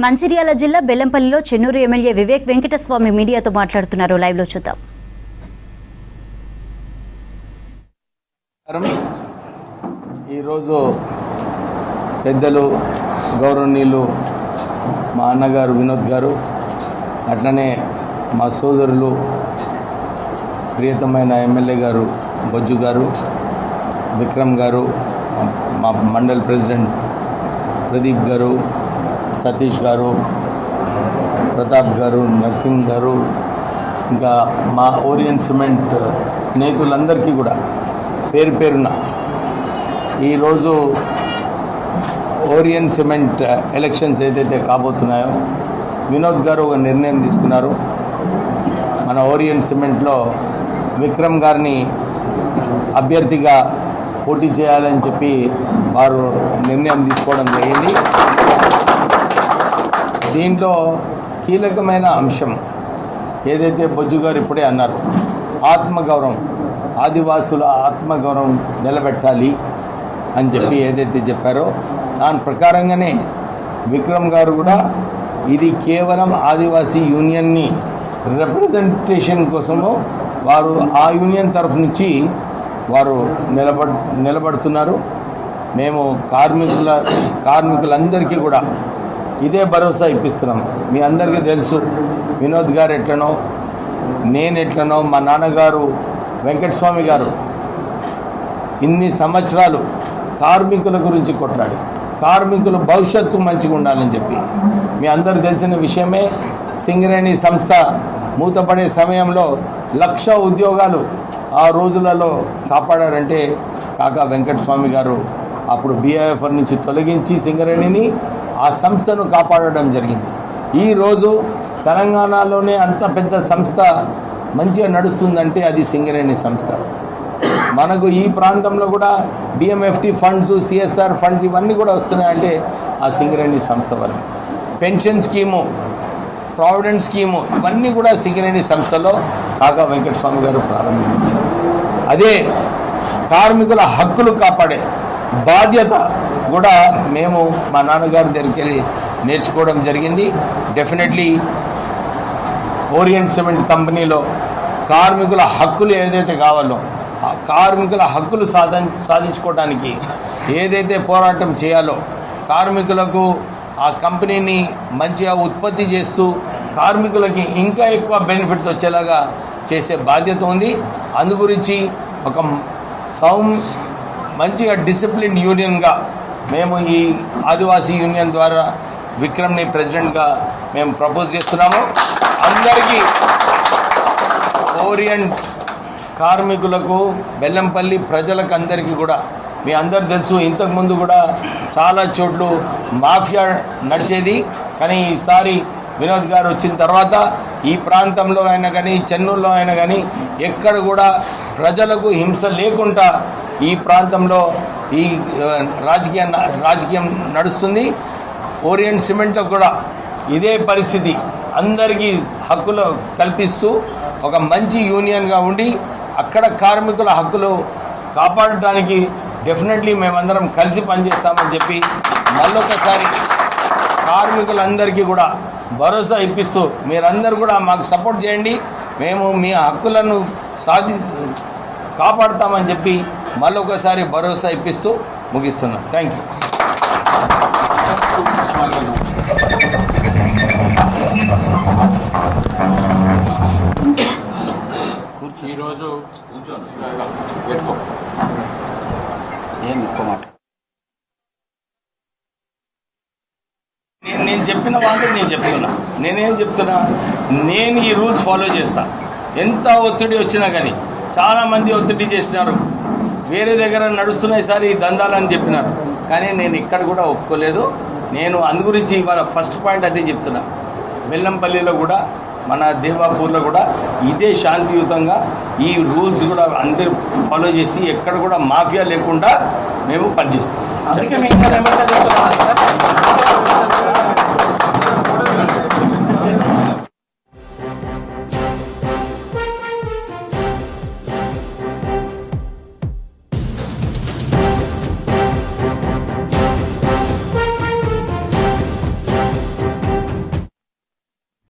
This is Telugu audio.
మంచిర్యాల జిల్లా బెల్లంపల్లిలో చెన్నూరు ఎమ్మెల్యే వివేక్ వెంకటస్వామి మీడియాతో మాట్లాడుతున్నారు. లైవ్ లో చూద్దాం. ఈరోజు పెద్దలు గౌరవనీయులు మా అన్నగారు వినోద్ గారు, అట్లనే మా సోదరులు ప్రియతమైన ఎమ్మెల్యే గారు బొజ్జు గారు, విక్రమ్ గారు, మా మండల్ ప్రెసిడెంట్ ప్రదీప్ గారు, సతీష్ గారు, ప్రతాప్ గారు, నర్సింగ్ గారు, ఇంకా మా ఓరియంట్ సిమెంట్ స్నేహితులందరికీ కూడా పేరు పేరున ఈరోజు ఓరియంట్ సిమెంట్ ఎలక్షన్స్ ఏదైతే కాబోతున్నాయో వినోద్ గారు ఒక నిర్ణయం తీసుకున్నారు. మన ఓరియంట్ సిమెంట్లో విక్రమ్ గారిని అభ్యర్థిగా పోటీ చేయాలని చెప్పి వారు నిర్ణయం తీసుకోవడం జరిగింది. దీంట్లో కీలకమైన అంశం ఏదైతే బొజ్జు గారు ఇప్పుడే అన్నారు, ఆత్మగౌరవం, ఆదివాసుల ఆత్మగౌరవం నిలబెట్టాలి అని చెప్పి ఏదైతే చెప్పారో దాని ప్రకారంగానే విక్రమ్ గారు కూడా ఇది కేవలం ఆదివాసీ యూనియన్ని రిప్రజెంటేషన్ కోసము వారు ఆ యూనియన్ తరఫు నుంచి వారు నిలబడుతున్నారు. మేము కార్మికులందరికీ కూడా ఇదే భరోసా ఇప్పిస్తున్నాం. మీ అందరికీ తెలుసు వినోద్ గారు ఎట్లనో, నేను ఎట్లనో, మా నాన్నగారు వెంకటస్వామి గారు ఇన్ని సంవత్సరాలు కార్మికుల గురించి కొట్లాడి కార్మికుల భవిష్యత్తు మంచిగా ఉండాలని చెప్పి మీ అందరు తెలిసిన విషయమే. సింగరేణి సంస్థ మూతపడే సమయంలో 1,00,000 ఉద్యోగాలు ఆ రోజులలో కాపాడారంటే కాకా వెంకటస్వామి గారు అప్పుడు బీఐఎఫ్ఆర్ నుంచి తొలగించి సింగరేణిని ఆ సంస్థను కాపాడడం జరిగింది. ఈరోజు తెలంగాణలోనే అంత పెద్ద సంస్థ మంచిగా నడుస్తుందంటే అది సింగరేణి సంస్థ. మనకు ఈ ప్రాంతంలో కూడా డిఎంఎఫ్టీ ఫండ్స్, సిఎస్ఆర్ ఫండ్స్ ఇవన్నీ కూడా వస్తున్నాయంటే ఆ సింగరేణి సంస్థ వల్ల. పెన్షన్ స్కీము, ప్రావిడెంట్ స్కీము ఇవన్నీ కూడా సింగరేణి సంస్థలో కాకా వెంకటస్వామి గారు ప్రారంభించారు. అదే కార్మికుల హక్కులు కాపాడే బాధ్యత కూడా మేము మా నాన్నగారి దగ్గరికి వెళ్ళి నేర్చుకోవడం జరిగింది. డెఫినెట్లీ ఓరియంట్ సిమెంట్ కంపెనీలో కార్మికుల హక్కులు ఏదైతే కావాలో ఆ కార్మికుల హక్కులు సాధించుకోవడానికి ఏదైతే పోరాటం చేయాలో, కార్మికులకు ఆ కంపెనీని మంచిగా ఉత్పత్తి చేస్తూ కార్మికులకి ఇంకా ఎక్కువ బెనిఫిట్స్ వచ్చేలాగా చేసే బాధ్యత ఉంది. అందు గురించి ఒక మంచిగా డిసిప్లిన్ యూనియన్గా మేము ఈ ఆదివాసీ యూనియన్ ద్వారా విక్రమ్ని ప్రెసిడెంట్గా మేము ప్రపోజ్ చేస్తున్నాము. అందరికీ ఓరియంట్ కార్మికులకు, బెల్లంపల్లి ప్రజలకు అందరికీ కూడా మీ అందరు తెలుసు, ఇంతకుముందు కూడా చాలా చోట్లు మాఫియా నడిచేది. కానీ ఈసారి వినోద్ గారు వచ్చిన తర్వాత ఈ ప్రాంతంలో అయినా కానీ, చెన్నూరులో అయినా కానీ ఎక్కడ కూడా ప్రజలకు హింస లేకుండా ఈ ప్రాంతంలో ఈ రాజకీయం నడుస్తుంది. ఓరియంట్ సిమెంట్లో కూడా ఇదే పరిస్థితి, అందరికీ హక్కులు కల్పిస్తూ ఒక మంచి యూనియన్గా ఉండి అక్కడ కార్మికుల హక్కులు కాపాడటానికి డెఫినెట్లీ మేమందరం కలిసి పనిచేస్తామని చెప్పి మళ్ళొకసారి కార్మికులందరికీ కూడా భరోసా ఇప్పిస్తూ మీరందరూ కూడా మాకు సపోర్ట్ చేయండి, మేము మీ హక్కులను కాపాడుతామని చెప్పి మళ్ళొకసారి భరోసా ఇప్పిస్తూ ముగిస్తున్నాం. Thank you. ఈరోజు నేను చెప్పిన వాటి నేనేం చెప్తున్నా, నేను ఈ రూల్స్ ఫాలో చేస్తా. ఎంత ఒత్తిడి వచ్చినా కానీ, చాలామంది ఒత్తిడి చేసినారు, వేరే దగ్గర నడుస్తున్నాయి సార్ ఈ దందాలని చెప్పినారు, కానీ నేను ఇక్కడ కూడా ఒప్పుకోలేదు. నేను అందు గురించి ఇవాళ ఫస్ట్ పాయింట్ అదే చెప్తున్నా. బెల్లంపల్లిలో కూడా, మన దేవాపూర్లో కూడా ఇదే శాంతియుతంగా ఈ రూల్స్ కూడా అందరూ ఫాలో చేసి ఎక్కడ కూడా మాఫియా లేకుండా మేము పనిచేస్తాం. అందుకే